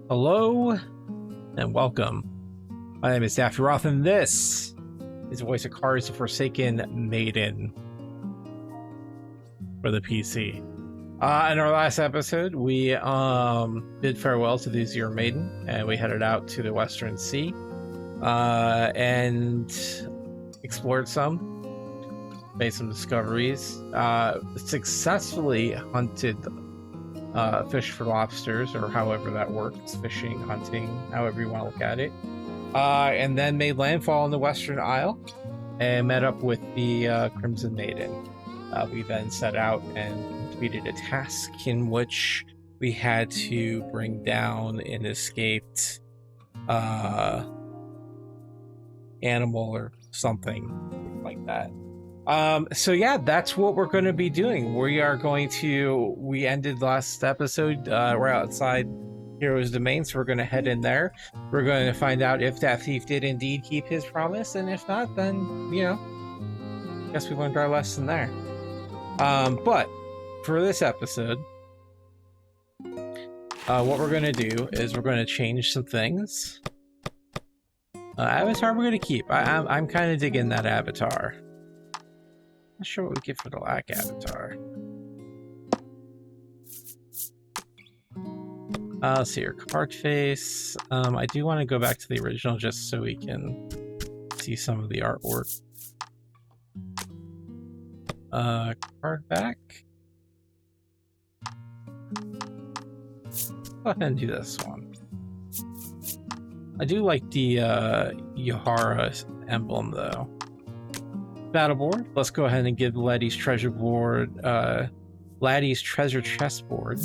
Hello and welcome. My name is Daffy Roth, and this is the voice of Cars the Forsaken Maiden for the PC. In our last episode, we bid farewell to the Zero Maiden, and we headed out to the Western Sea and explored some, made some discoveries, successfully hunted fish for lobsters, or however that works, fishing, hunting, however you want to look at it, and then made landfall in the Western Isle and met up with the Crimson Maiden. We then set out and completed a task in which we had to bring down an escaped animal or something like that. So yeah, that's what we're going to be doing. We ended last episode, we're outside Hero's Domain, so we're going to head in there. We're going to find out if that thief did indeed keep his promise, and if not, then, you know, I guess we learned our lesson there. But for this episode, what we're going to do is we're going to change some things. Avatar we're going to keep. I'm kind of digging that avatar. Not sure what we get for the lack avatar. Let's see your card face. I do want to go back to the original just so we can see some of the artwork. Card back. Go ahead and do this one. I do like the Yahara emblem though. Battle board. Let's go ahead and give Laty's treasure board, Laty's treasure chest board.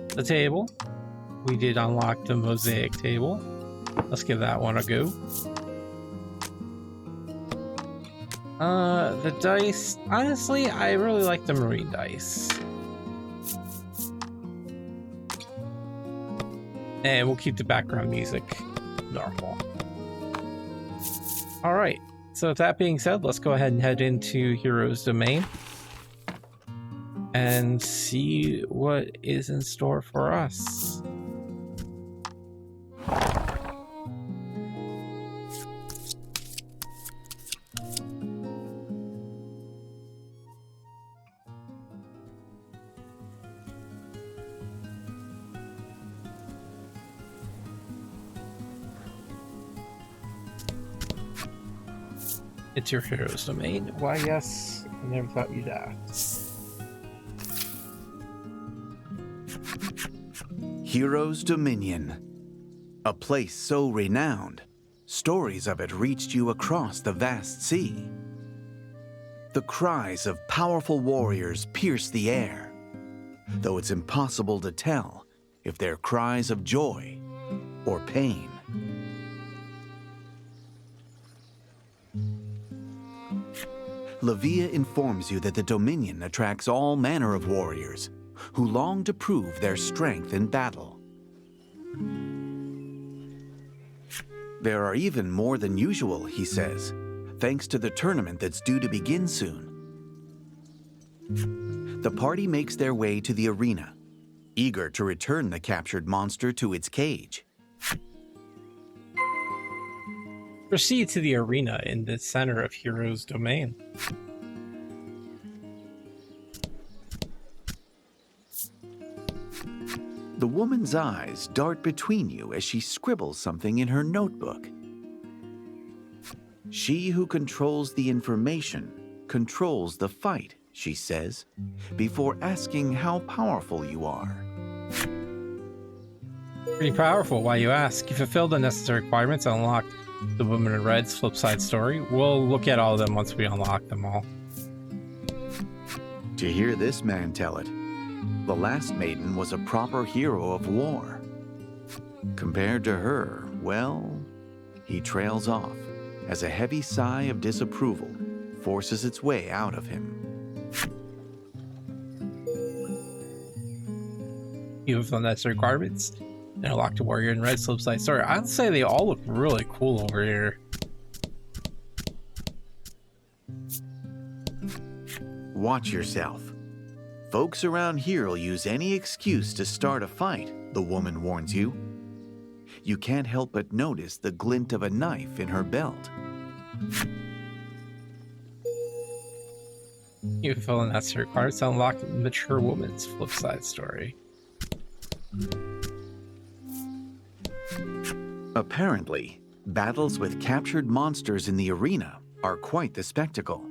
The table. We did unlock the mosaic table. Let's give that one a go. The dice. Honestly, I really like the marine dice. And we'll keep the background music normal. Alright, so with that being said, let's go ahead and head into Hero's Domain and see what is in store for us. It's your Hero's Domain. Why, yes, I never thought you'd ask. Hero's Dominion. A place so renowned, stories of it reached you across the vast sea. The cries of powerful warriors pierce the air, though it's impossible to tell if they're cries of joy or pain. Lavia informs you that the Dominion attracts all manner of warriors who long to prove their strength in battle. There are even more than usual, he says, thanks to the tournament that's due to begin soon. The party makes their way to the arena, eager to return the captured monster to its cage. Proceed to the arena in the center of Hero's Domain. The woman's eyes dart between you as she scribbles something in her notebook. She who controls the information controls the fight, she says, before asking how powerful you are. Pretty powerful, why you ask? You fulfilled the necessary requirements and unlocked the Woman in Red's flip side story. We'll look at all of them once we unlock them all. To hear this man tell it, the last maiden was a proper hero of war. Compared to her, well, he trails off as a heavy sigh of disapproval forces its way out of him. You have the necessary requirements and unlocked a Warrior in Red's flip side story. I'd say they all look really cool over here. Watch yourself. Folks around here will use any excuse to start a fight, the woman warns you. You can't help but notice the glint of a knife in her belt. You fulfill the necessary requirements to unlock mature woman's flip side story. Apparently, battles with captured monsters in the arena are quite the spectacle.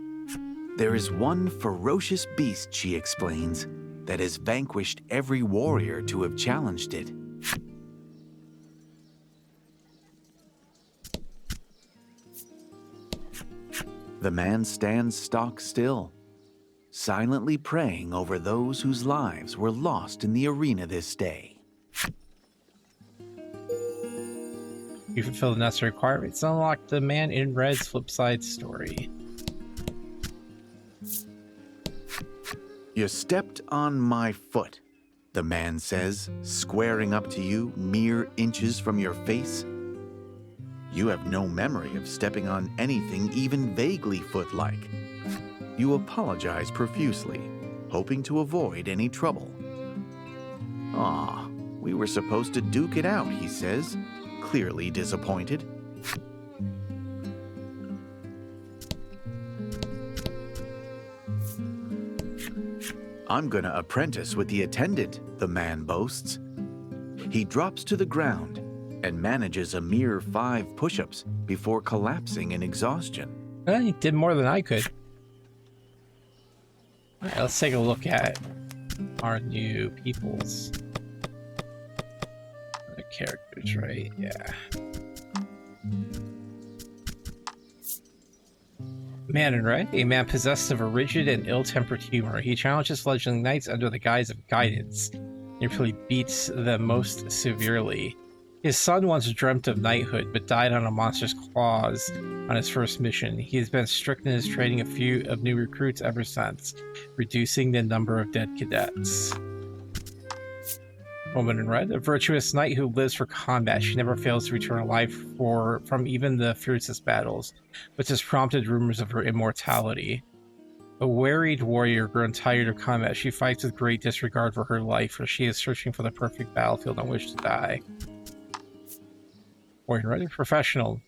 There is one ferocious beast, she explains, that has vanquished every warrior to have challenged it. The man stands stock still, silently praying over those whose lives were lost in the arena this day. You fulfill the necessary requirements to unlock the man in red's flip side story. You stepped on my foot, the man says, squaring up to you mere inches from your face. You have no memory of stepping on anything even vaguely foot-like. You apologize profusely, hoping to avoid any trouble. "Aw, we were supposed to duke it out," he says, clearly disappointed. "I'm gonna apprentice with the attendant," the man boasts. He drops to the ground and manages a mere 5 push-ups before collapsing in exhaustion. He did more than I could. All right, let's take a look at our new peoples. The characters, right? Yeah. Man in red, a man possessed of a rigid and ill-tempered humor. He challenges fledgling knights under the guise of guidance. He really beats them most severely. His son once dreamt of knighthood, but died on a monster's claws on his first mission. He has been strict in his training a few of new recruits ever since, reducing the number of dead cadets. Woman in red, a virtuous knight who lives for combat. She never fails to return alive from even the fiercest battles, which has prompted rumors of her immortality. A wearied warrior grown tired of combat, she fights with great disregard for her life, for she is searching for the perfect battlefield on which to die. Warrior in red, a professional,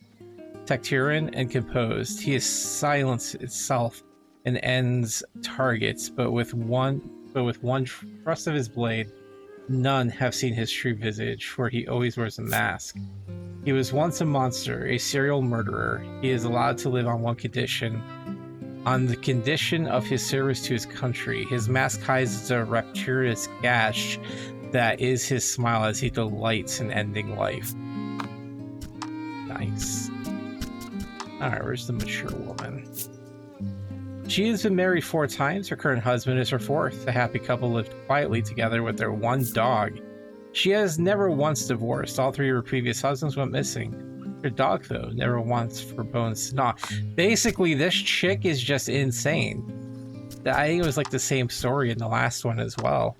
tacturian and composed. He is silence itself and ends targets, but with one thrust of his blade, none have seen his true visage, for he always wears a mask. He was once a monster, a serial murderer. He is allowed to live on one condition, on the condition of his service to his country. His mask hides the rapturous gash that is his smile as he delights in ending life. Nice. Alright, where's the mature woman? She has been married 4 times. Her current husband is her 4th. The happy couple lived quietly together with their 1 dog. She has never once divorced. All 3 of her previous husbands went missing. Her dog, though, never once for bones to gnaw. Basically, this chick is just insane. I think it was like the same story in the last one as well.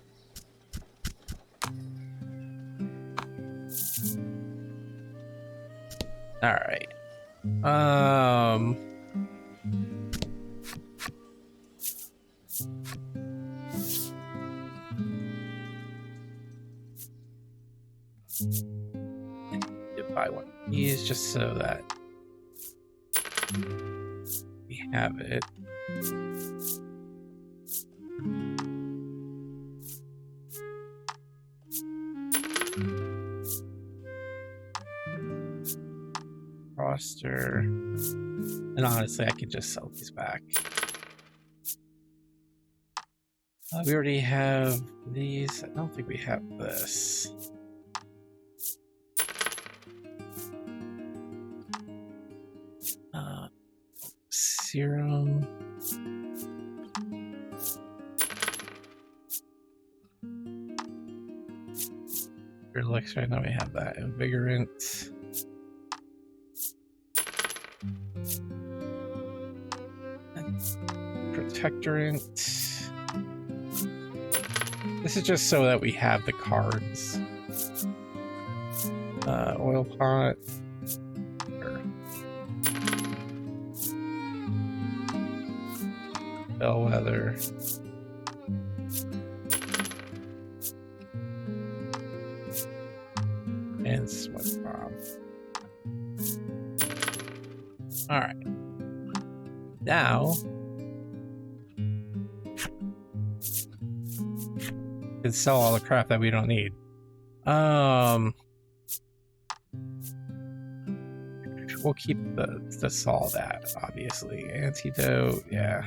Alright. Buy one of these just so that we have it. Roster. And honestly, I could just sell these back. We already have these. I don't think we have this. Serum. Elixir, now we have that. Invigorant. Protectorant. This is just so that we have the cards. Oil pot. Bellwether. and smoke bomb. All right. Now, we can sell all the crap that we don't need. We'll keep the saw that, obviously. Antidote, yeah.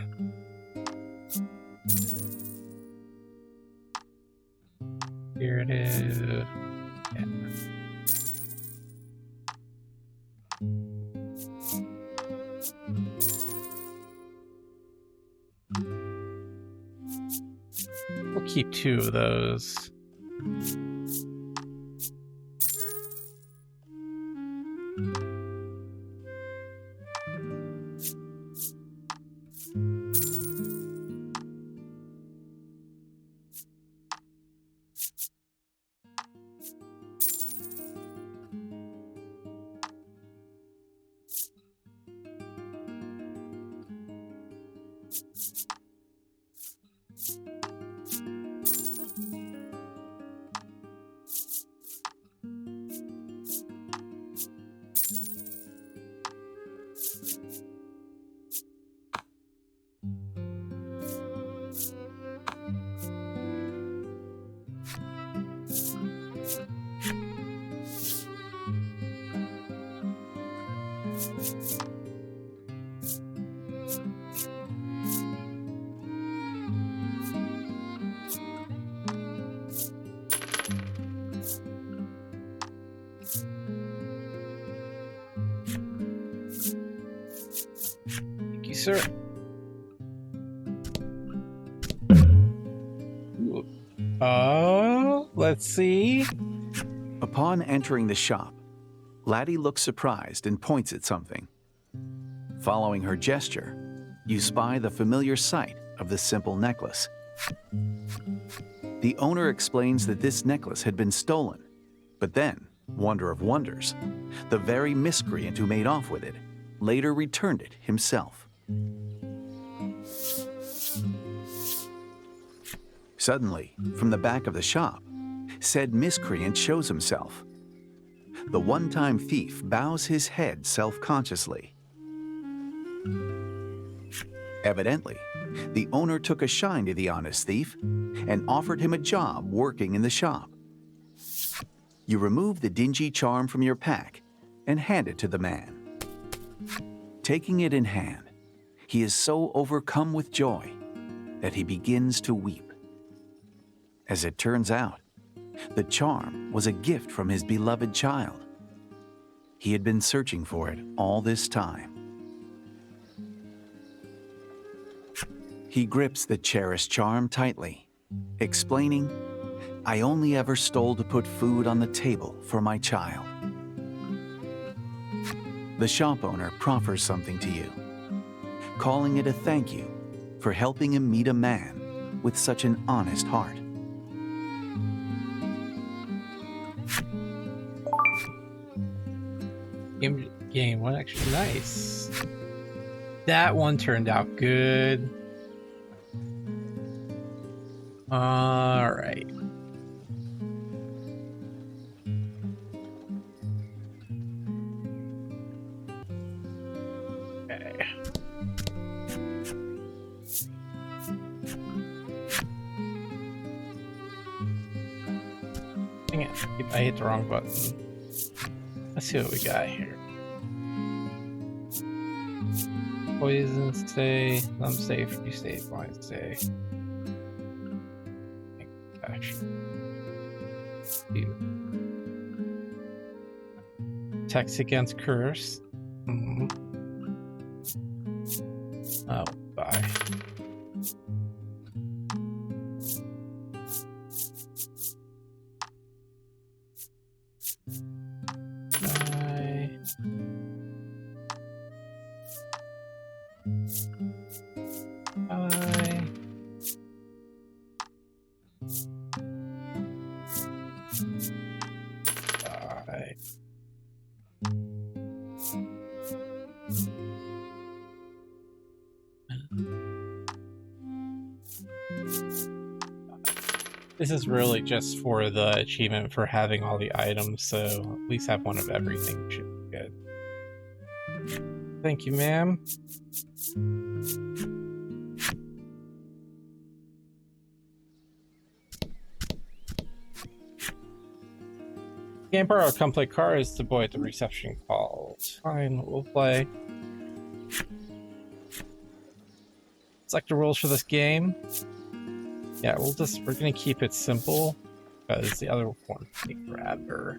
Here it is. Yeah. We'll keep 2 of those. Sir. Let's see. Upon entering the shop, Laty looks surprised and points at something. Following her gesture, you spy the familiar sight of the simple necklace. The owner explains that this necklace had been stolen, but then, wonder of wonders, the very miscreant who made off with it later returned it himself. Suddenly, from the back of the shop, said miscreant shows himself. The one-time thief bows his head self-consciously. Evidently, the owner took a shine to the honest thief and offered him a job working in the shop. You remove the dingy charm from your pack and hand it to the man. Taking it in hand, he is so overcome with joy that he begins to weep. As it turns out, the charm was a gift from his beloved child. He had been searching for it all this time. He grips the cherished charm tightly, explaining, "I only ever stole to put food on the table for my child." The shop owner proffers something to you, calling it a thank you for helping him meet a man with such an honest heart. Game 1 extra. Nice. That one turned out good. All right. Okay. Dang it. I hit the wrong button. Let's see what we got here. Poison, stay. Some safe. You stay. Blind, stay. Gosh. Text against curse. Oh, bye. This is really just for the achievement for having all the items, so at least have one of everything should be good. Thank you, ma'am. Can't borrow a come play cards to boy at the reception calls. Fine, we'll play. Select the rules for this game. Yeah, we're gonna keep it simple because the other one take forever.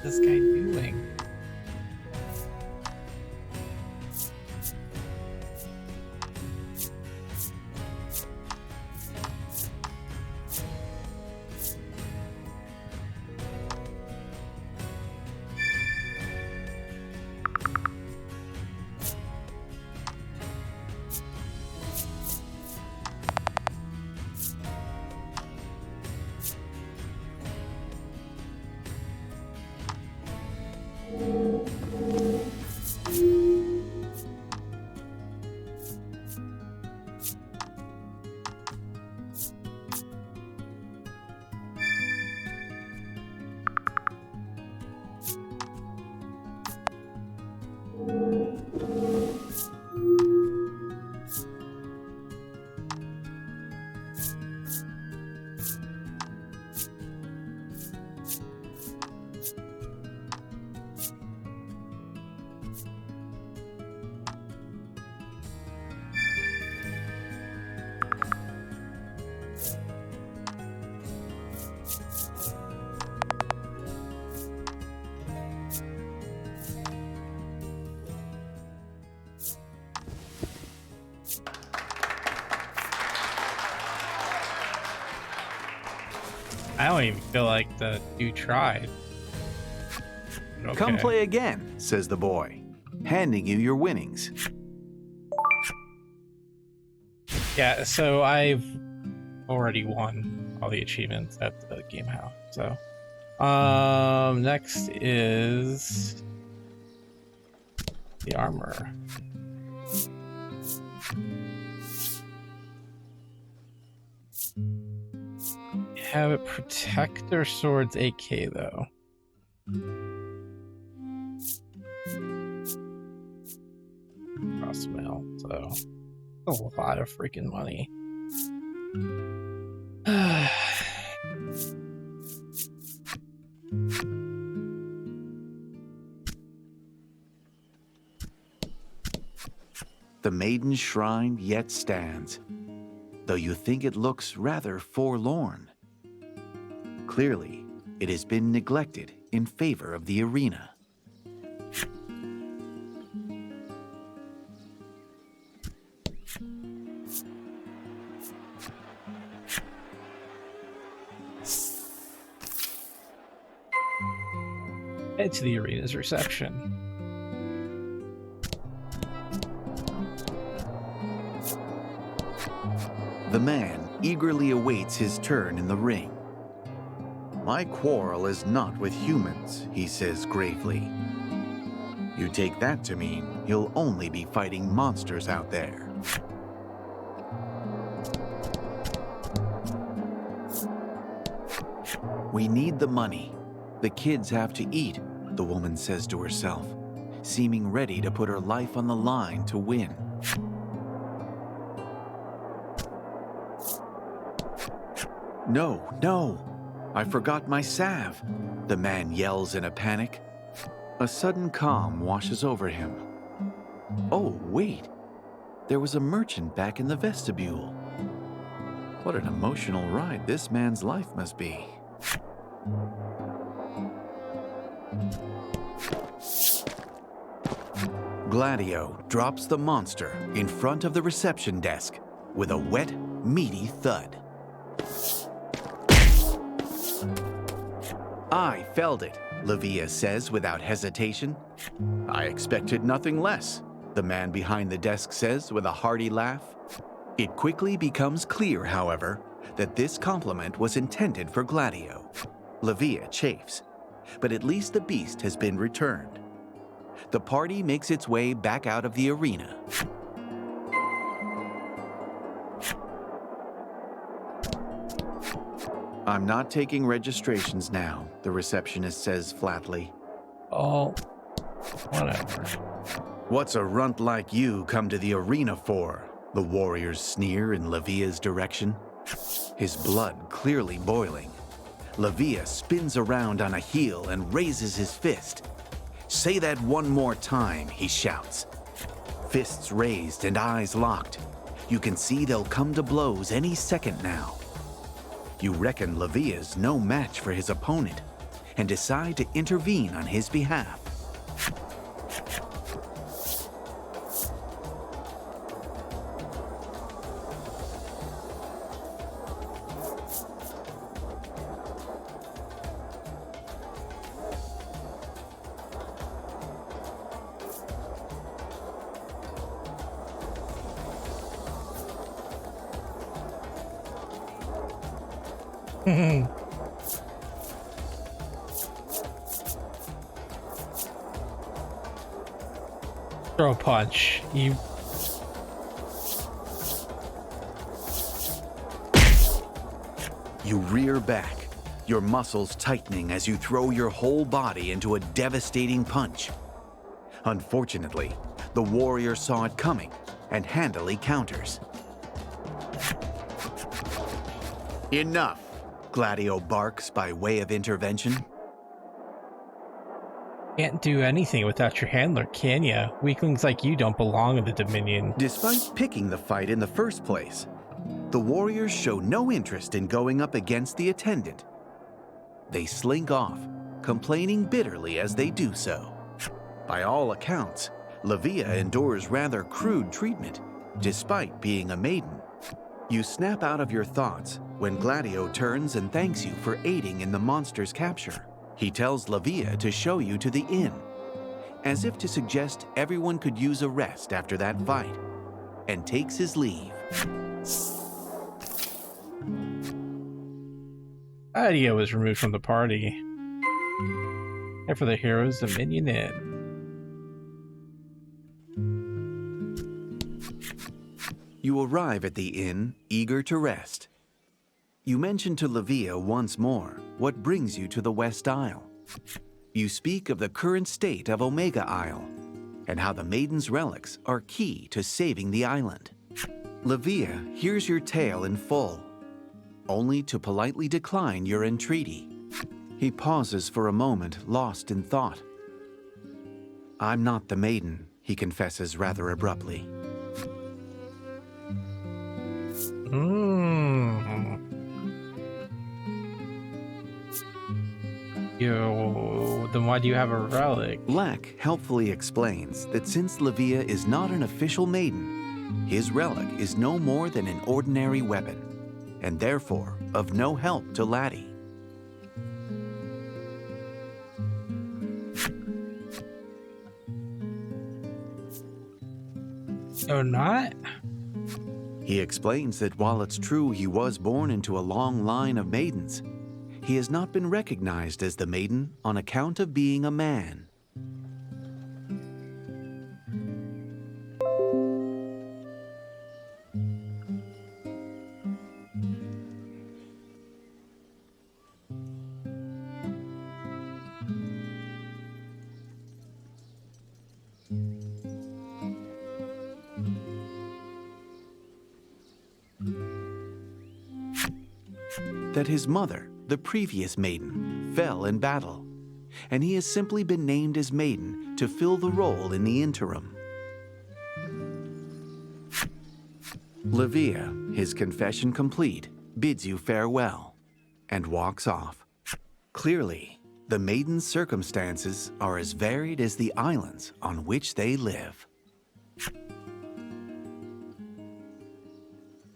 This guy doing? I don't even feel like the dude tried. Okay. Come play again, says the boy, handing you your winnings. Yeah, so I've already won all the achievements at the game house. So, next is the armor. Have it protector swords AK though. Cross mail, so a lot of freaking money. The Maiden Shrine yet stands, though you think it looks rather forlorn. Clearly, it has been neglected in favor of the arena. Head to the arena's reception. The man eagerly awaits his turn in the ring. My quarrel is not with humans, he says gravely. You take that to mean he'll only be fighting monsters out there. We need the money. The kids have to eat, the woman says to herself, seeming ready to put her life on the line to win. No, no, I forgot my salve, the man yells in a panic. A sudden calm washes over him. Oh, wait, there was a merchant back in the vestibule. What an emotional ride this man's life must be. Gladio drops the monster in front of the reception desk with a wet, meaty thud. I felled it, Lavia says without hesitation. I expected nothing less, the man behind the desk says with a hearty laugh. It quickly becomes clear, however, that this compliment was intended for Gladio. Lavia chafes, but at least the beast has been returned. The party makes its way back out of the arena. I'm not taking registrations now, the receptionist says flatly. Oh, whatever. What's a runt like you come to the arena for? The warriors sneer in Lavia's direction. His blood clearly boiling. Lavia spins around on a heel and raises his fist. Say that one more time, he shouts. Fists raised and eyes locked. You can see they'll come to blows any second now. You reckon Lavia's no match for his opponent and decide to intervene on his behalf. Throw a punch. You. You rear back, your muscles tightening as you throw your whole body into a devastating punch. Unfortunately, the warrior saw it coming and handily counters. Enough, Gladio barks by way of intervention. Can't do anything without your handler, can ya? Weaklings like you don't belong in the Dominion. Despite picking the fight in the first place, the warriors show no interest in going up against the attendant. They slink off, complaining bitterly as they do so. By all accounts, Lavia endures rather crude treatment, despite being a maiden. You snap out of your thoughts when Gladio turns and thanks you for aiding in the monster's capture. He tells Lavia to show you to the inn, as if to suggest everyone could use a rest after that fight, and takes his leave. Gladio was removed from the party. And for the heroes, Dominion Inn. You arrive at the inn, eager to rest. You mention to Lavia once more what brings you to the West Isle. You speak of the current state of Omega Isle, and how the Maiden's relics are key to saving the island. Lavia hears your tale in full, only to politely decline your entreaty. He pauses for a moment, lost in thought. "I'm not the Maiden," he confesses rather abruptly. Then why do you have a relic? Lack helpfully explains that since Lavia is not an official maiden, his relic is no more than an ordinary weapon, and therefore of no help to Laty. Oh, not? He explains that while it's true he was born into a long line of maidens, he has not been recognized as the maiden on account of being a man. That his mother, the previous maiden, fell in battle, and he has simply been named as maiden to fill the role in the interim. Lavia, his confession complete, bids you farewell and walks off. Clearly, the maiden's circumstances are as varied as the islands on which they live.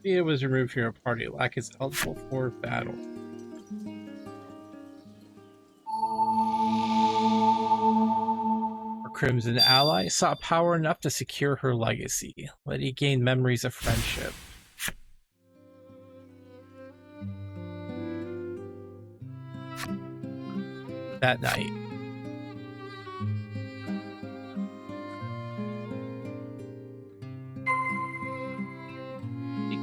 It was removed from your party. Lack is eligible for battle. Our Crimson ally sought power enough to secure her legacy. Laty gained memories of friendship. That night.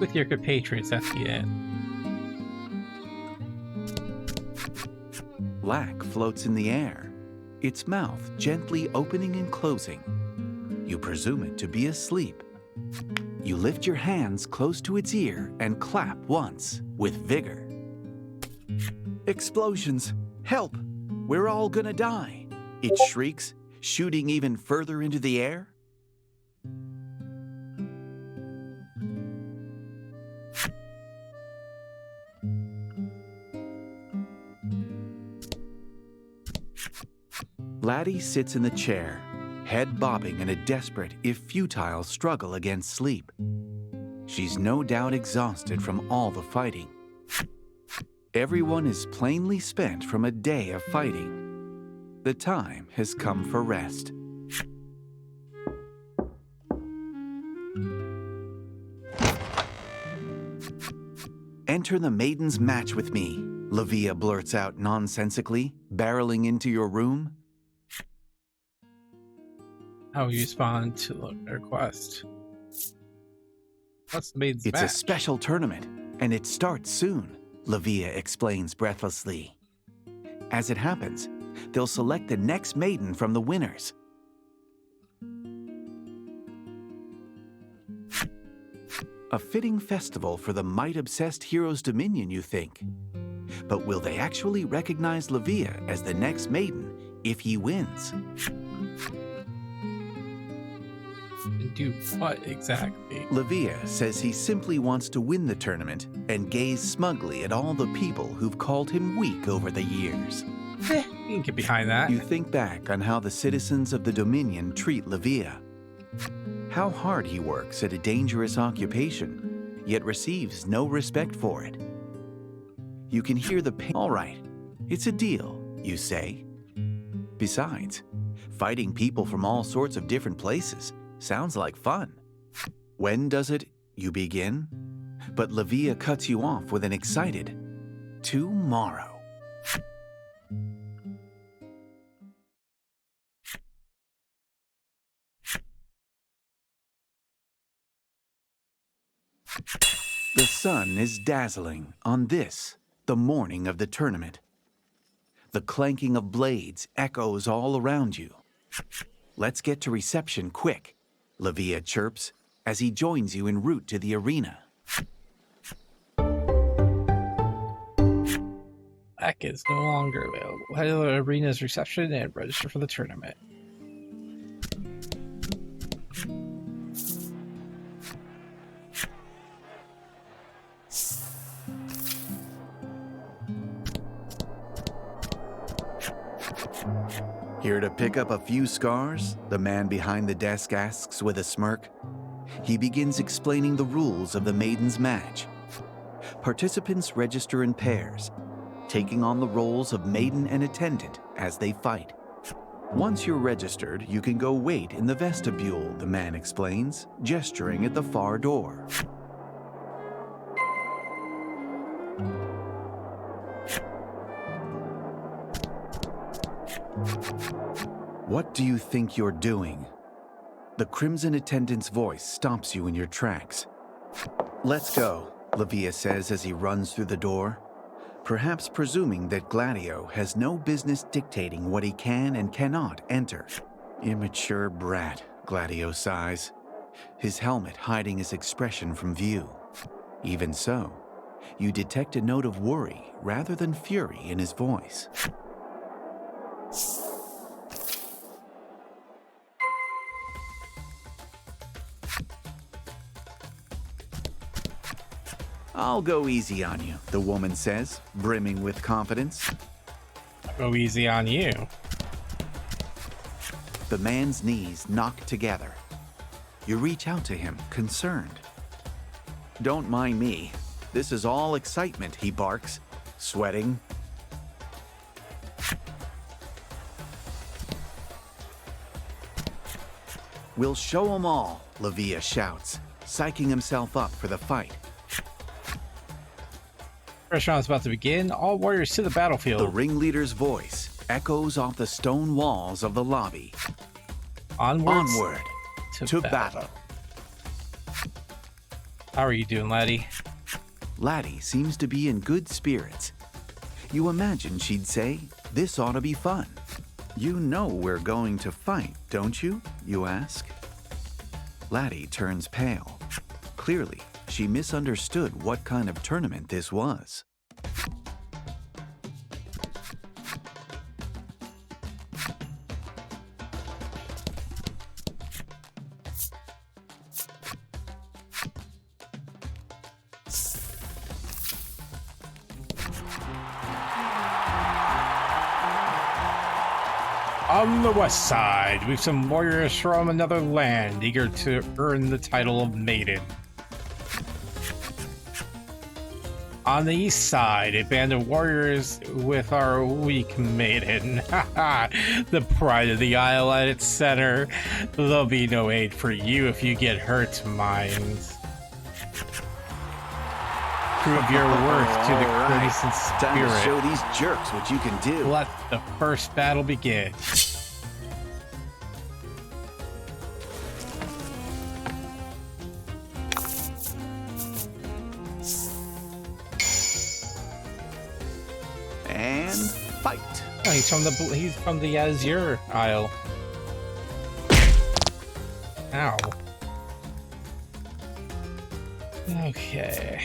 With your compatriots at the inn. Lack floats in the air, its mouth gently opening and closing. You presume it to be asleep. You lift your hands close to its ear and clap once with vigor. "Explosions! Help! We're all gonna die!" it shrieks, shooting even further into the air. Laty sits in the chair, head bobbing in a desperate, if futile, struggle against sleep. She's no doubt exhausted from all the fighting. Everyone is plainly spent from a day of fighting. The time has come for rest. "Enter the maiden's match with me," Lavia blurts out nonsensically, barreling into your room. How you respond to the request? What's the maiden's It's match? a special tournament, and it starts soon, Lavia explains breathlessly. As it happens, they'll select the next maiden from the winners. A fitting festival for the might-obsessed hero's dominion, you think. But will they actually recognize Lavia as the next maiden if he wins? And do what exactly? Lavia says he simply wants to win the tournament and gaze smugly at all the people who've called him weak over the years. You can get behind that. You think back on how the citizens of the Dominion treat Lavia. How hard he works at a dangerous occupation, yet receives no respect for it. You can hear the pain. All right, it's a deal, you say. Besides, fighting people from all sorts of different places sounds like fun. When does it? You begin. But Lavia cuts you off with an excited, tomorrow. The sun is dazzling on this, the morning of the tournament. The clanking of blades echoes all around you. Let's get to reception quick, Lavia chirps as he joins you en route to the arena. Back is no longer available. Head to the arena's reception and register for the tournament. Here to pick up a few scars? The man behind the desk asks with a smirk. He begins explaining the rules of the Maiden's match. Participants register in pairs, taking on the roles of maiden and attendant as they fight. Once you're registered, you can go wait in the vestibule, the man explains, gesturing at the far door. What do you think you're doing? The Crimson attendant's voice stops you in your tracks. Let's go, Lavia says as he runs through the door, perhaps presuming that Gladio has no business dictating what he can and cannot enter. Immature brat, Gladio sighs, his helmet hiding his expression from view. Even so, you detect a note of worry rather than fury in his voice. I'll go easy on you, the woman says, brimming with confidence. Go easy on you. The man's knees knock together. You reach out to him, concerned. Don't mind me. This is all excitement, he barks, sweating. We'll show 'em all, Lavia shouts, psyching himself up for the fight. First round is about to begin. All warriors to the battlefield. The ringleader's voice echoes off the stone walls of the lobby. Onward to battle. How are you doing, Laty? Laty seems to be in good spirits. You imagine she'd say, "This ought to be fun." You know we're going to fight, don't you? You ask. Laty turns pale. Clearly, she misunderstood what kind of tournament this was. On the west side, we've some warriors from another land eager to earn the title of maiden. On the east side, a band of warriors with our weak maiden. The pride of the isle at its center. There'll be no aid for you if you get hurt, mind. Prove your worth to the Crimson Spirit. Time to show these jerks what you can do. Let the first battle begin. And fight. Oh, he's from the Azure Isle. Ow. Okay.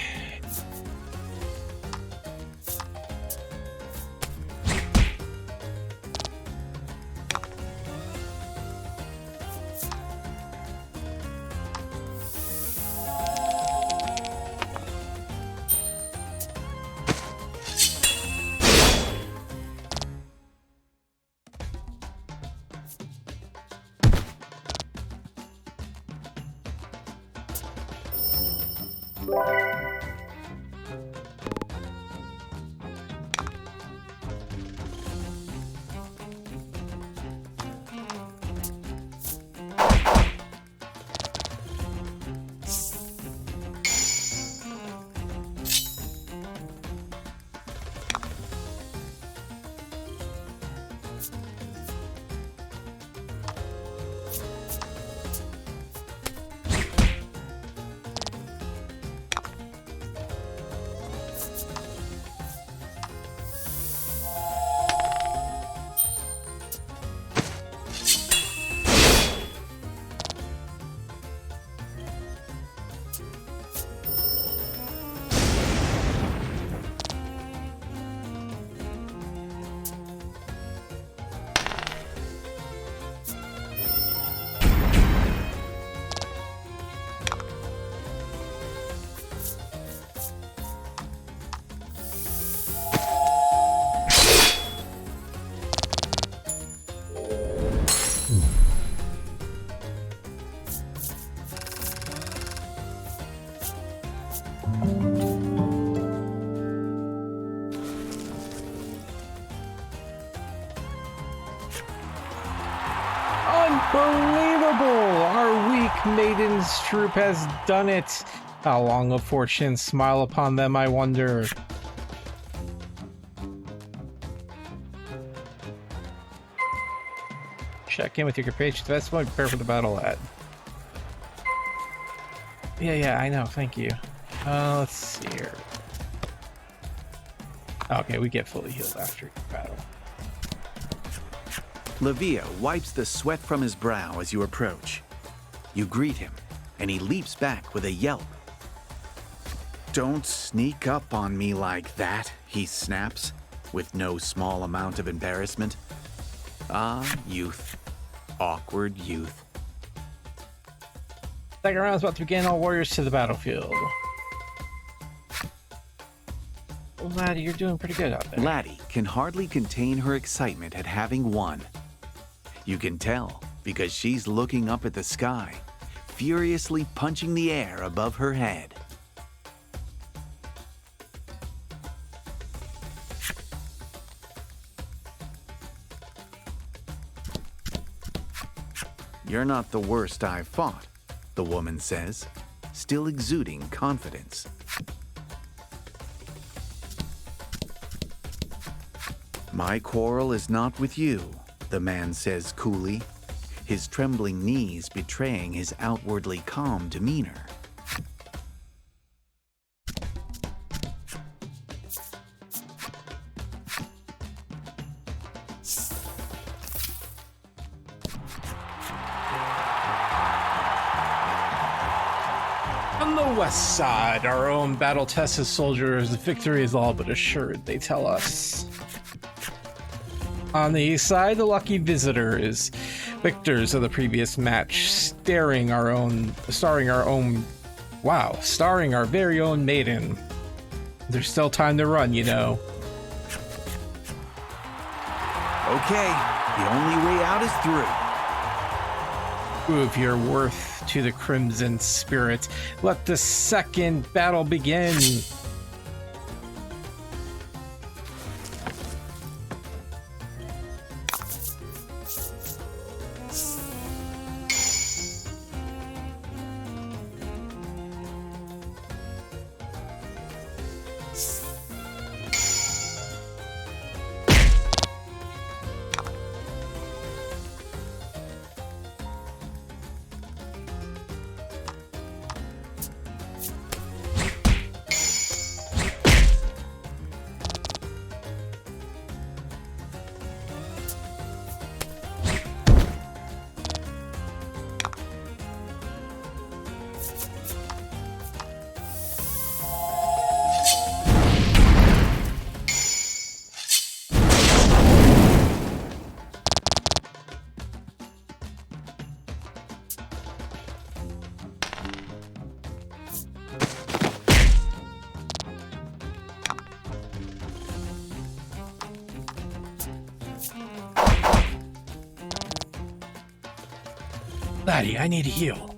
Barren's troop has done it. How long will fortune smile upon them, I wonder. Check in with your compatriots. That's why prepare for the battle, lad. Yeah, I know. Thank you. Let's see here. Okay, we get fully healed after battle. Levia wipes the sweat from his brow as you approach. You greet him, and he leaps back with a yelp. "Don't sneak up on me like that," he snaps, with no small amount of embarrassment. Ah, youth. Awkward youth. Second round is about to begin. All warriors to the battlefield. Oh, Laty, you're doing pretty good out there. Laty can hardly contain her excitement at having won. You can tell because she's looking up at the sky, furiously punching the air above her head. "You're not the worst I've fought," the woman says, still exuding confidence. "My quarrel is not with you," the man says coolly, his trembling knees betraying his outwardly calm demeanor. On the west side, our own battle-tested soldiers, the victory is all but assured, they tell us. On the east side, the lucky visitors, victors of the previous match, starring our very own maiden. There's still time to run, you know. Okay, the only way out is through. Prove your worth to the Crimson Spirit. Let the second battle begin. Laty, I need to heal.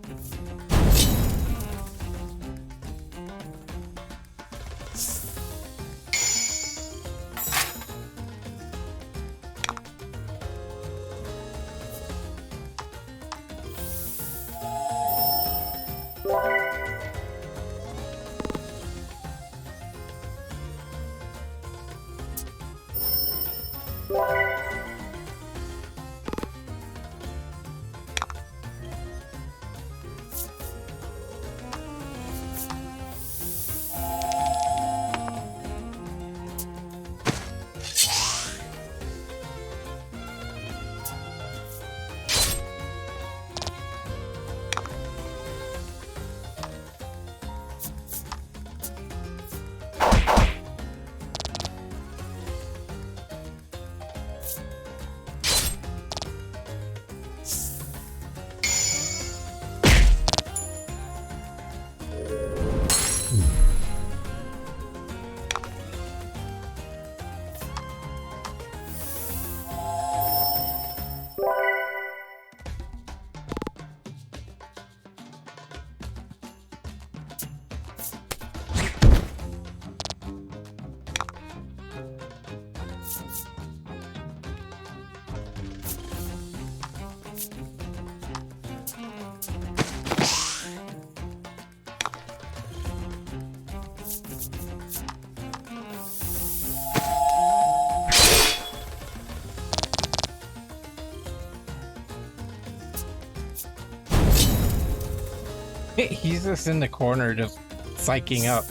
He's just in the corner, just psyching up.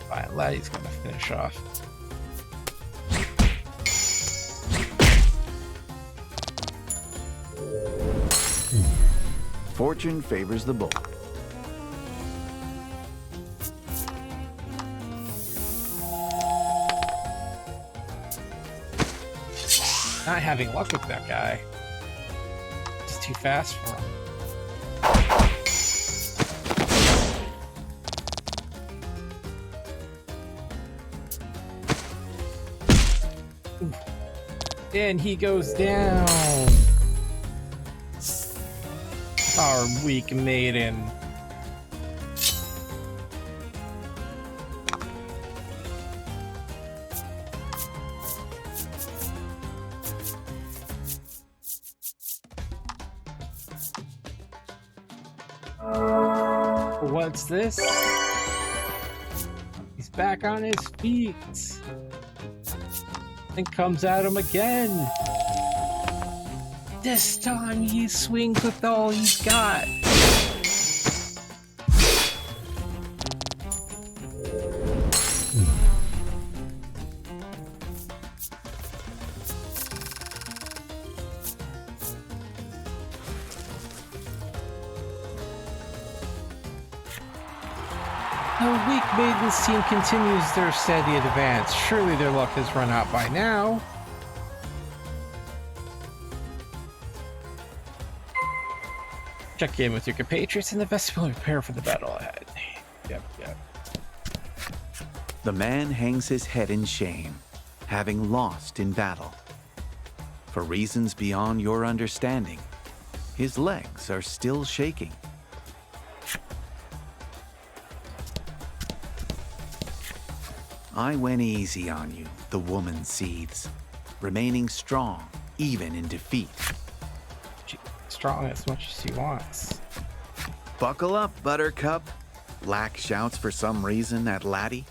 Fine, Laty's gonna finish off. Fortune favors the bull. Not having luck with that guy. It's too fast for him. Oof. And he goes down. Our weak maiden. What's this? He's back on his feet. And comes at him again. This time he swings with all he's got. The weak maidens team continues their steady advance. Surely their luck has run out by now. Check in with your compatriots in the vestibule and prepare for the battle ahead. Yep. The man hangs his head in shame, having lost in battle. For reasons beyond your understanding, his legs are still shaking. I went easy on you, the woman seethes, remaining strong even in defeat. Strong as much as he wants. Buckle up, Buttercup, Lack shouts for some reason at Laty,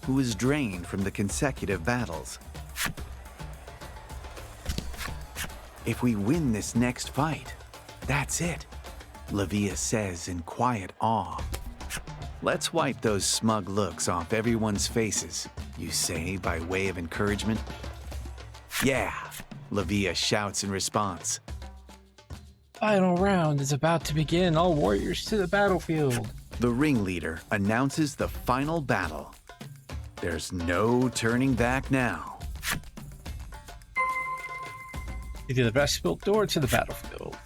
who is drained from the consecutive battles. If we win this next fight, that's it, Lavia says in quiet awe. Let's wipe those smug looks off everyone's faces, you say by way of encouragement. Yeah, Lavia shouts in response. Final round is about to begin. All warriors to the battlefield. The ringleader announces the final battle. There's no turning back now. Into the vestibule door to the battlefield.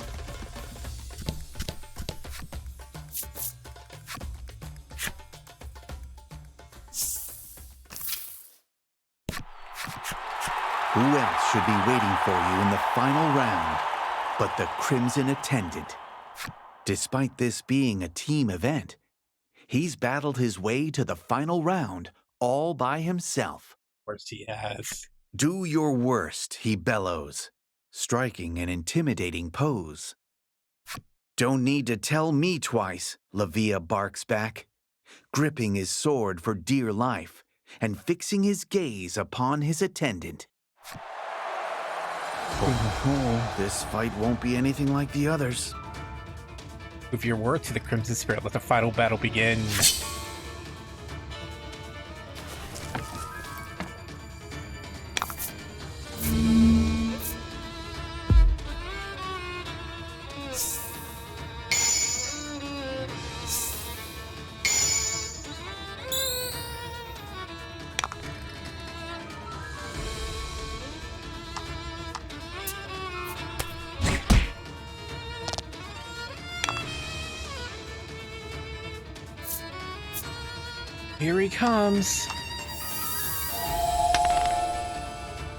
Who else should be waiting for you in the final round but the Crimson Attendant? Despite this being a team event, he's battled his way to the final round all by himself. Of course he has. Do your worst, he bellows, striking an intimidating pose. Don't need to tell me twice, Lavia barks back, gripping his sword for dear life and fixing his gaze upon his attendant. Oh, this fight won't be anything like the others. Move your word to the Crimson Spirit. Let the final battle begin. Here he comes.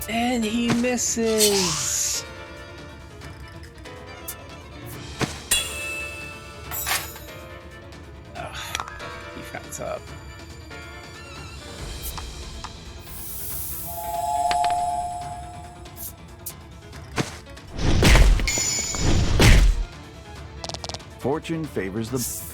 And he misses. Ugh, defense up. Fortune favors the...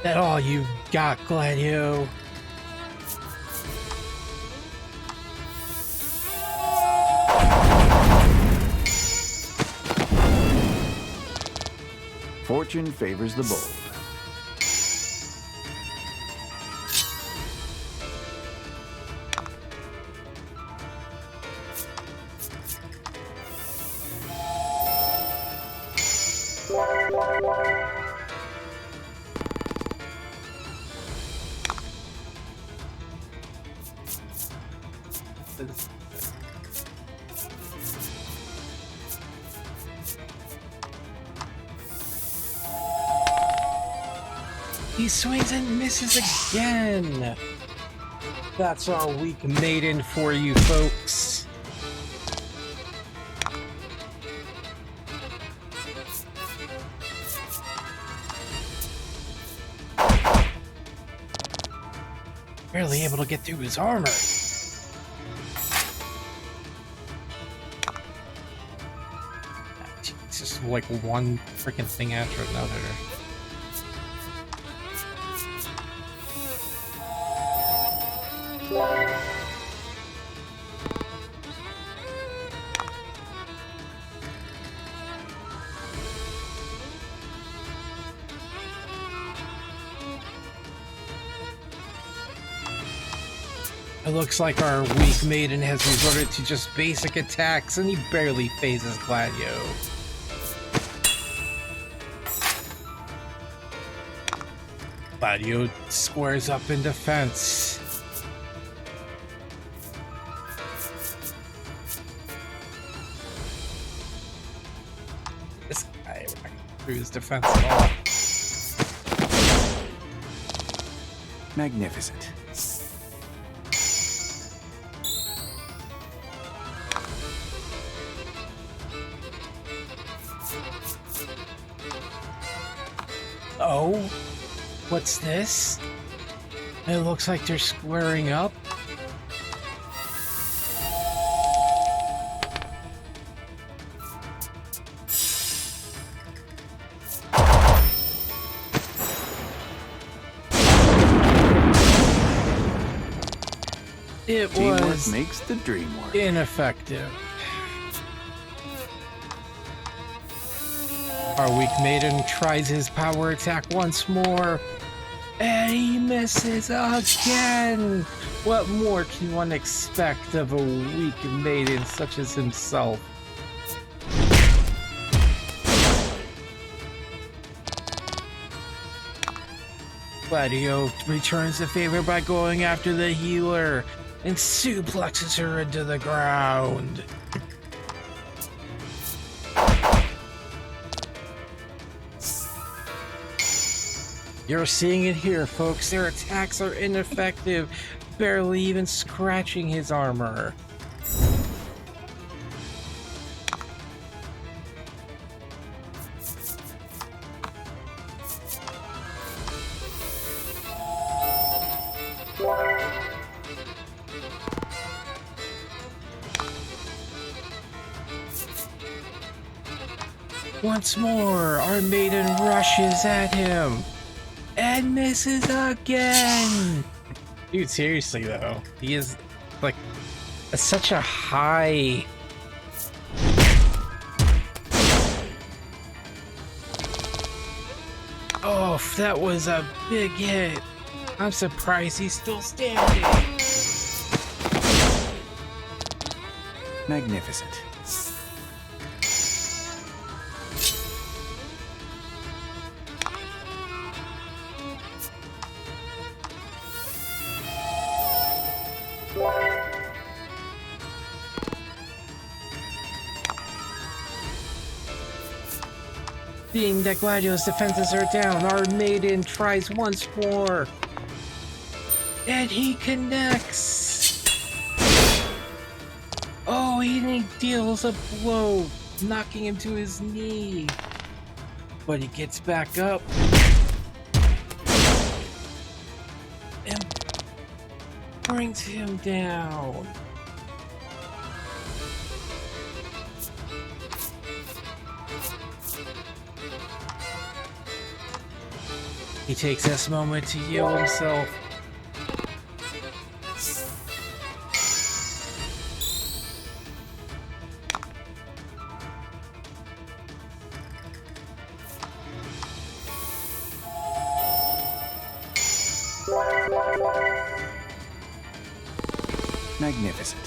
That all you've got, Gladio? Fortune favors the bold. He swings and misses again. That's our weak maiden for you folks. Barely able to get through his armor. It's just like one freaking thing after another. It looks like our weak maiden has resorted to just basic attacks, and he barely phases Gladio. Gladio squares up in defense. This guy, we're not going through his defense at all. Magnificent. Oh, what's this? It looks like they're squaring up. It Teamwork was makes the dream work. ineffective. Our weak maiden tries his power attack once more, and he misses again. What more can one expect of a weak maiden such as himself? Gladio returns the favor by going after the healer and suplexes her into the ground. You're seeing it here, folks. Their attacks are ineffective, barely even scratching his armor. Once more, our maiden rushes at him. And misses again! Dude, seriously though, he is like such a high... Oh, that was a big hit. I'm surprised he's still standing. Magnificent. Seeing that Gladio's defenses are down, our maiden tries once more. And he connects. Oh, he deals a blow, knocking him to his knee. But he gets back up. And brings him down. He takes this moment to heal himself. Magnificent.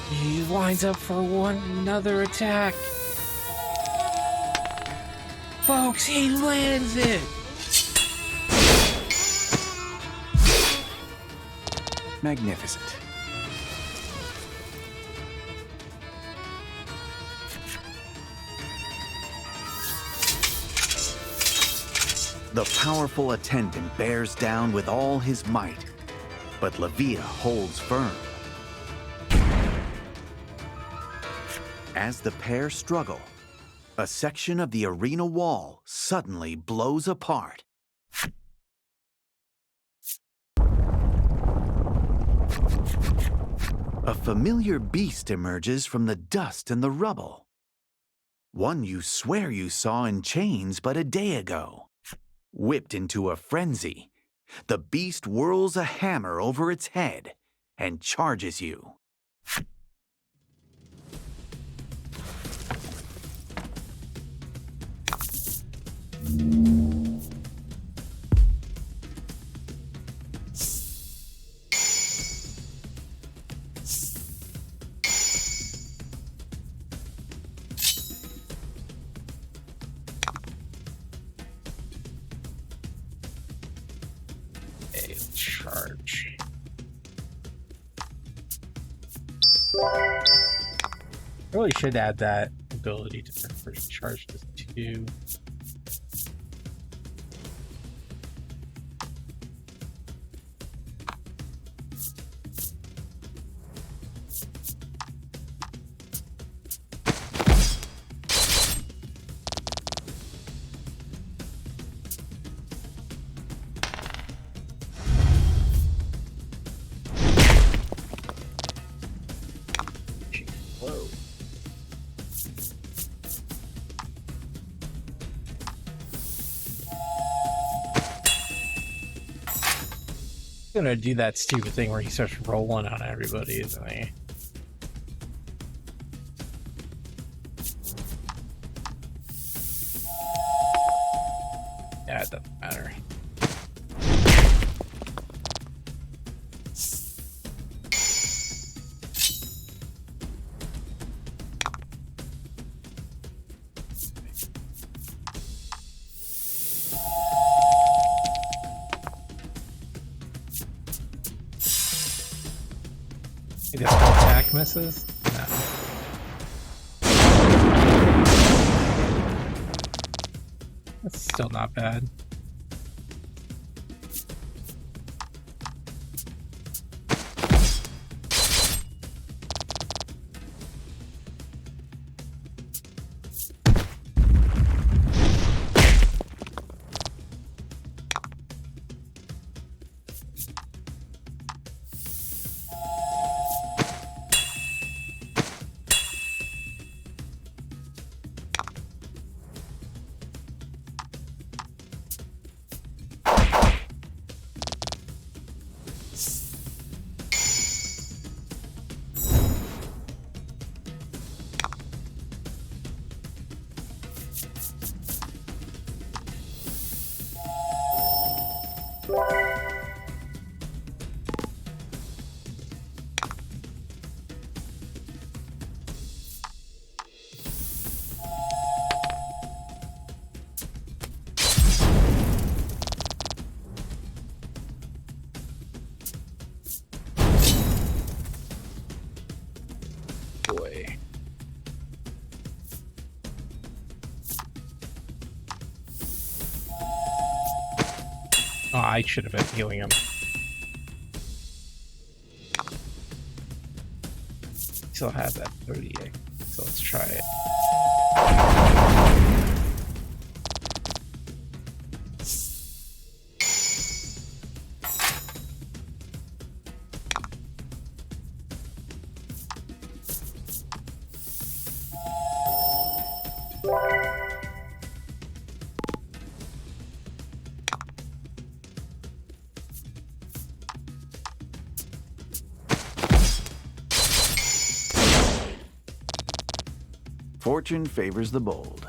He lines up for another attack. Folks, he lands it! Magnificent. The powerful attendant bears down with all his might, but Levia holds firm. As the pair struggle, a section of the arena wall suddenly blows apart. A familiar beast emerges from the dust and the rubble. One you swear you saw in chains but a day ago. Whipped into a frenzy, the beast whirls a hammer over its head and charges you. Charge. Really should add that ability to first charge this too. Gonna do that stupid thing where he starts rolling on everybody, isn't he? Yeah, it doesn't matter. I guess the attack misses? No. That's still not bad. Boy. Oh, I should have been healing him. Still have that 38, so let's try it. Fortune favors the bold.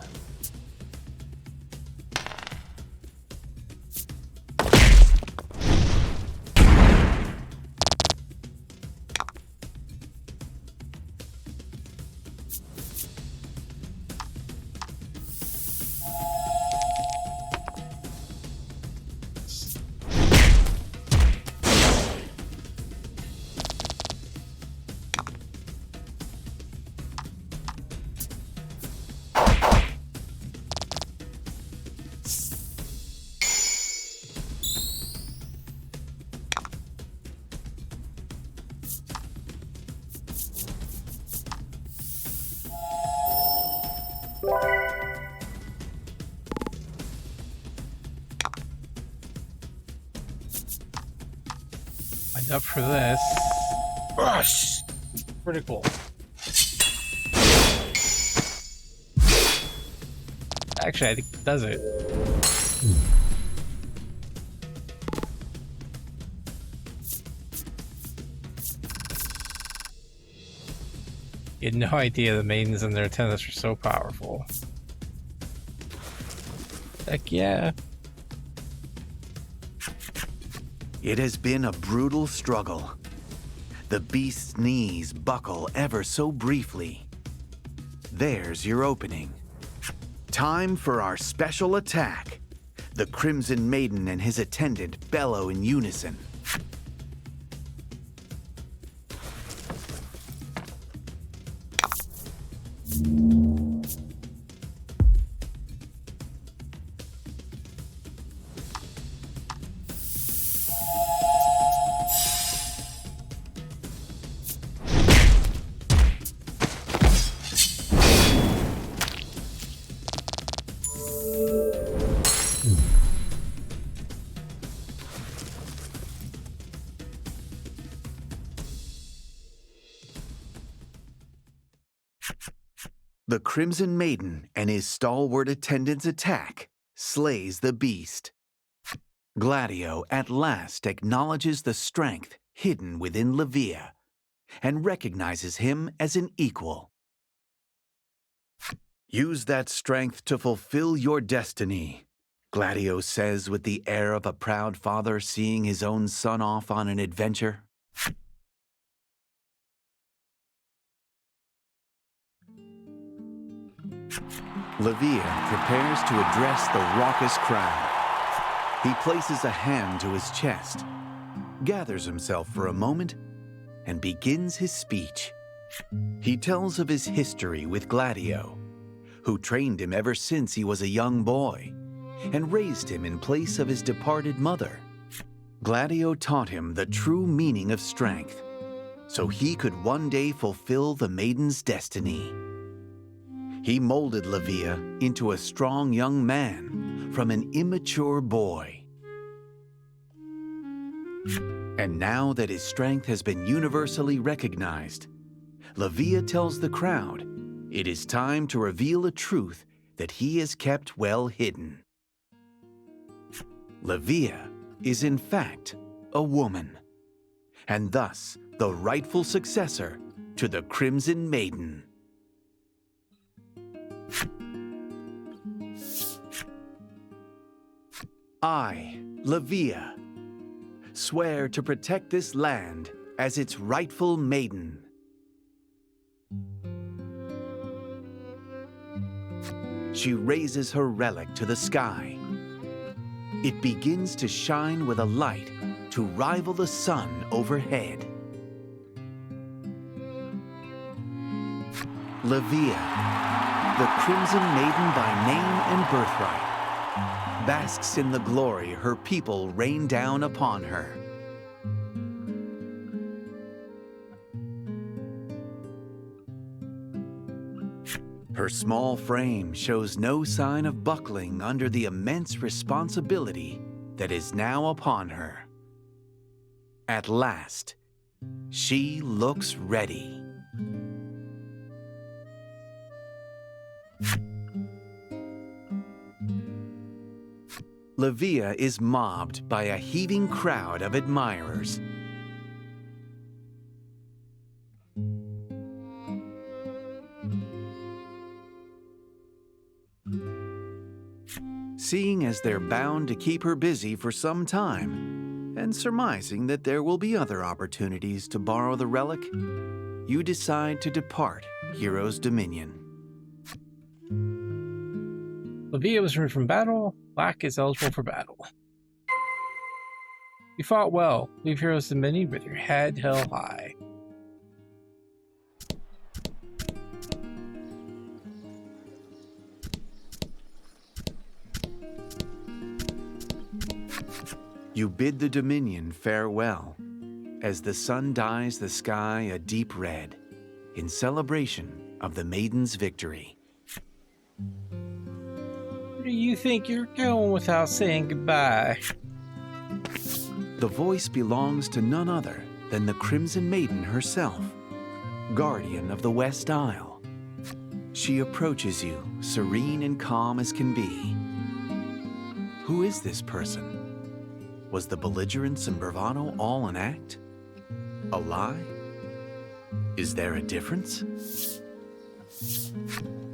Up for this. Rush! Critical. Actually, I think it does it. You had no idea the maidens and their attendants were so powerful. Heck yeah. It has been a brutal struggle. The beast's knees buckle ever so briefly. There's your opening. Time for our special attack. The Crimson Maiden and his attendant bellow in unison. The Crimson Maiden and his stalwart attendant's attack slays the beast. Gladio at last acknowledges the strength hidden within Levia and recognizes him as an equal. Use that strength to fulfill your destiny, Gladio says with the air of a proud father seeing his own son off on an adventure. Levia prepares to address the raucous crowd. He places a hand to his chest, gathers himself for a moment, and begins his speech. He tells of his history with Gladio, who trained him ever since he was a young boy and raised him in place of his departed mother. Gladio taught him the true meaning of strength, so he could one day fulfill the maiden's destiny. He molded Levia into a strong young man from an immature boy. And now that his strength has been universally recognized, Levia tells the crowd it is time to reveal a truth that he has kept well hidden. Levia is in fact a woman, and thus the rightful successor to the Crimson Maiden. I, Levia, swear to protect this land as its rightful maiden. She raises her relic to the sky. It begins to shine with a light to rival the sun overhead. Levia, the Crimson Maiden by name and birthright, basks in the glory her people rain down upon her. Her small frame shows no sign of buckling under the immense responsibility that is now upon her. At last, she looks ready. Levia is mobbed by a heaving crowd of admirers. seeing as they're bound to keep her busy for some time, and surmising that there will be other opportunities to borrow the relic, you decide to depart Hero's Dominion. Lavia was removed from battle. Black is eligible for battle. You fought well. Leave Hero's Dominion with your head held high. You bid the Dominion farewell as the sun dyes the sky a deep red in celebration of the Maiden's victory. Where do you think you're going without saying goodbye? The voice belongs to none other than the Crimson Maiden herself, guardian of the West Isle. She approaches you, serene and calm as can be. Who is this person? Was the belligerence and bravado all an act? A lie? Is there a difference?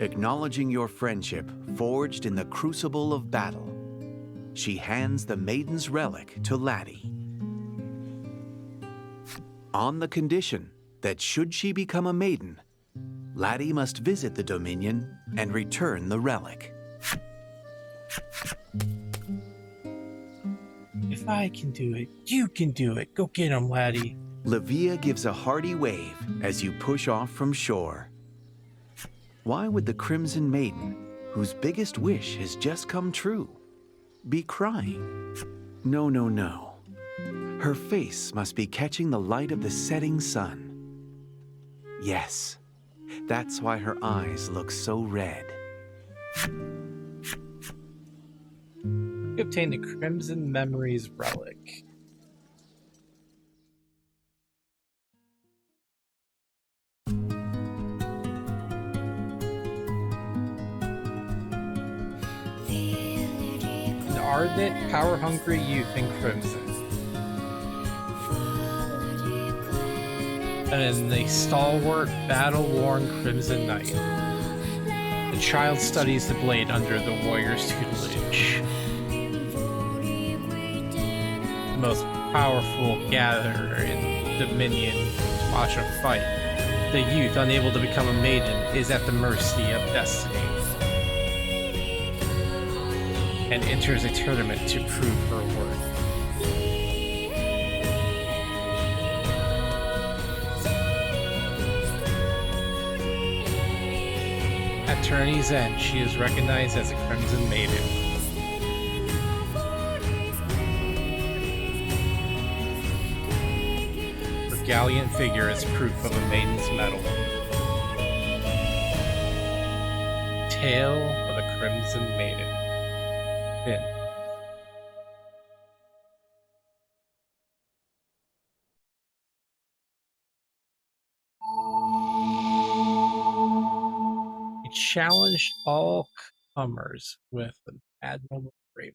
Acknowledging your friendship forged in the crucible of battle, she hands the Maiden's relic to Laty. On the condition that should she become a maiden, Laty must visit the Dominion and return the relic. If I can do it, you can do it. Go get him, Laty. Lavia gives a hearty wave as you push off from shore. Why would the Crimson Maiden, whose biggest wish has just come true, be crying? No, no, no. Her face must be catching the light of the setting sun. Yes, that's why her eyes look so red. You obtain the Crimson Memories relic. An ardent, power-hungry youth in Crimson. And a stalwart, battle-worn Crimson Knight. The child studies the blade under the warrior's tutelage. The most powerful gatherer in Dominion to watch a fight. The youth, unable to become a maiden, is at the mercy of destiny. And enters a tournament to prove her worth. At tourney's end, she is recognized as a Crimson Maiden. Her gallant figure is proof of a maiden's mettle. Tale of a Crimson Maiden. Finn. He challenged all comers with an admirable bravery.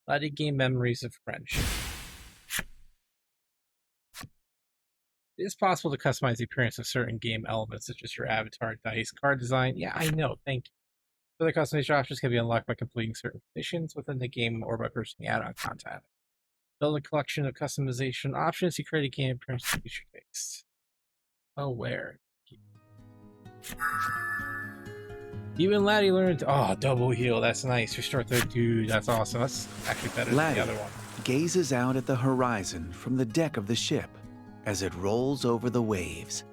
Let it gain memories of friendship. It is possible to customize the appearance of certain game elements, such as your avatar, dice, card design. Yeah, I know, thank you. Further customization options can be unlocked by completing certain conditions within the game or by purchasing add-on content. Build a collection of customization options to create a game appearance to future taste. Oh, where? You and Laty learned. Oh, double heal. That's nice. Restore the dude. That's awesome. That's actually better than the other one. Gazes out at the horizon from the deck of the ship as it rolls over the waves.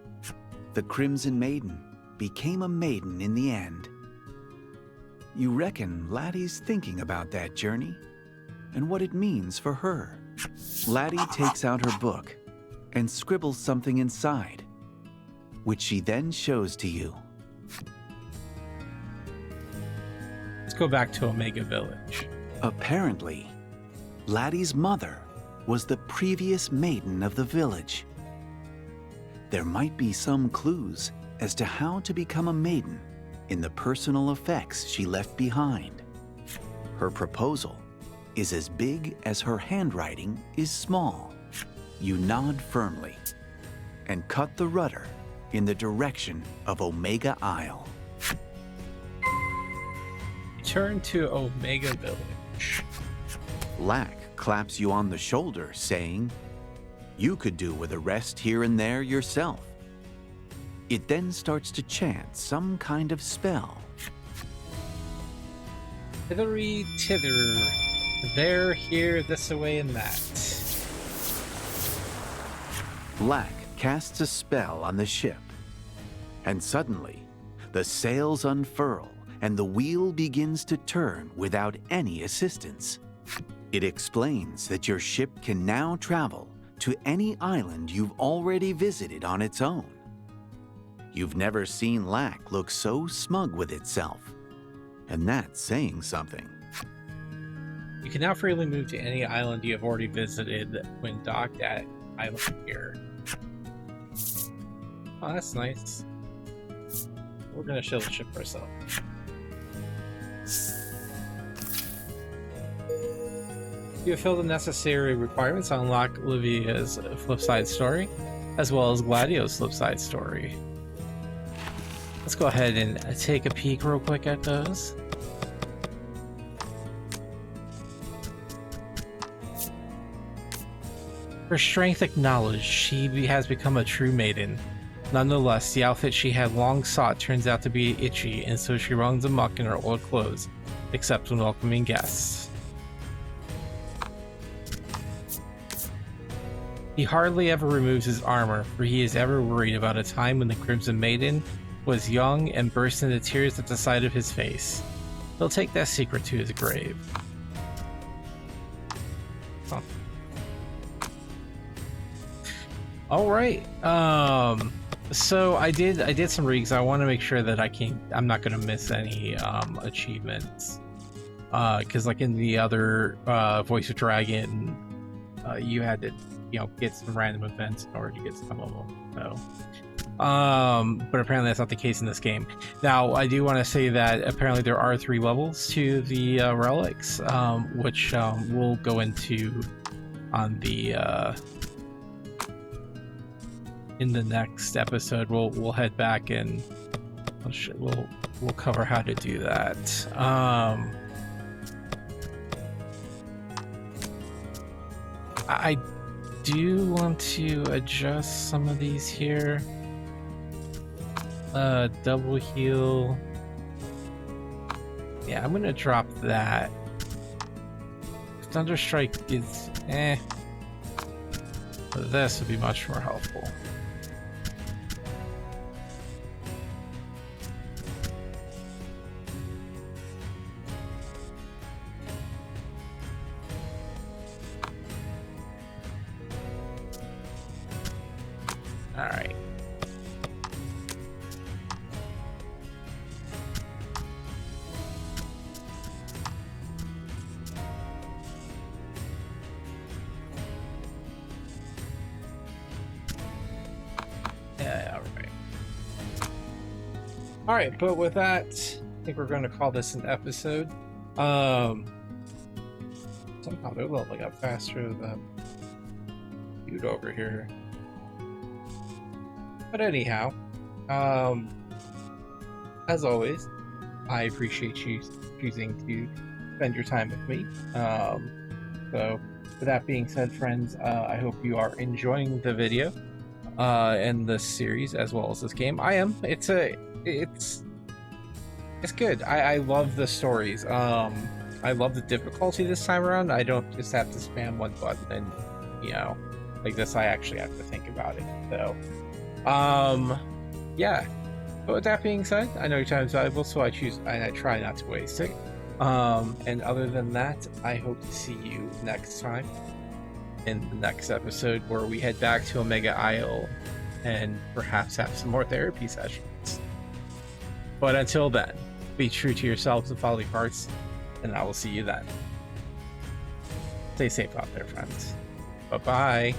The Crimson Maiden became a maiden in the end. You reckon Laty's thinking about that journey and what it means for her. Laty takes out her book and scribbles something inside, which she then shows to you. Let's go back to Omega Village. Apparently, Laty's mother was the previous maiden of the village. There might be some clues as to how to become a maiden in the personal effects she left behind. Her proposal is as big as her handwriting is small. You nod firmly and cut the rudder in the direction of Omega Isle. A return to Omega Village. Lack claps you on the shoulder, saying, "You could do with a rest here and there yourself." It then starts to chant some kind of spell. Hithery tither, there, here, this away, and that. Lack casts a spell on the ship, and suddenly, the sails unfurl and the wheel begins to turn without any assistance. It explains that your ship can now travel to any island you've already visited on its own. You've never seen Lack look so smug with itself, and that's saying something. You can now freely move to any island you have already visited when docked at Island here. Oh, that's nice. We're gonna show the ship ourselves. You have filled the necessary requirements to unlock Livia's flipside story, as well as Gladio's flipside story. Let's go ahead and take a peek real quick at those. Her strength acknowledged, she has become a true maiden. Nonetheless, the outfit she had long sought turns out to be itchy, and so she runs amok in her old clothes, except when welcoming guests. He hardly ever removes his armor, for he is ever worried about a time when the Crimson Maiden was young and burst into tears at the sight of his face. He'll take that secret to his grave. Huh. All right. So I did some readings. I want to make sure that I'm not going to miss any achievements. Because like in the other Voice of Dragon, you had to get some random events in order to get some of them. So, but apparently that's not the case in this game. Now, I do want to say that apparently there are 3 levels to the relics, which we'll go into on the in the next episode. We'll head back and we'll cover how to do that. I do want to adjust some of these here. Double heal. Yeah, I'm gonna drop that. Thunderstrike is but this would be much more helpful. Alright. Yeah, alright. Alright, but with that, I think we're going to call this an episode. Somehow their level got faster than dude over here. But anyhow, as always, I appreciate you choosing to spend your time with me. So with that being said, friends, I hope you are enjoying the video and this series as well as this game. I am. It's good. I love the stories. I love the difficulty this time around. I don't just have to spam one button and like this. I actually have to think about it. So. Yeah, but with that being said, I know your time is valuable, so I try not to waste it. And other than that, I hope to see you next time in the next episode, where we head back to Omega Isle and perhaps have some more therapy sessions. But until then, be true to yourselves and follow your hearts, and I will see you then. Stay safe out there, friends. Bye-bye.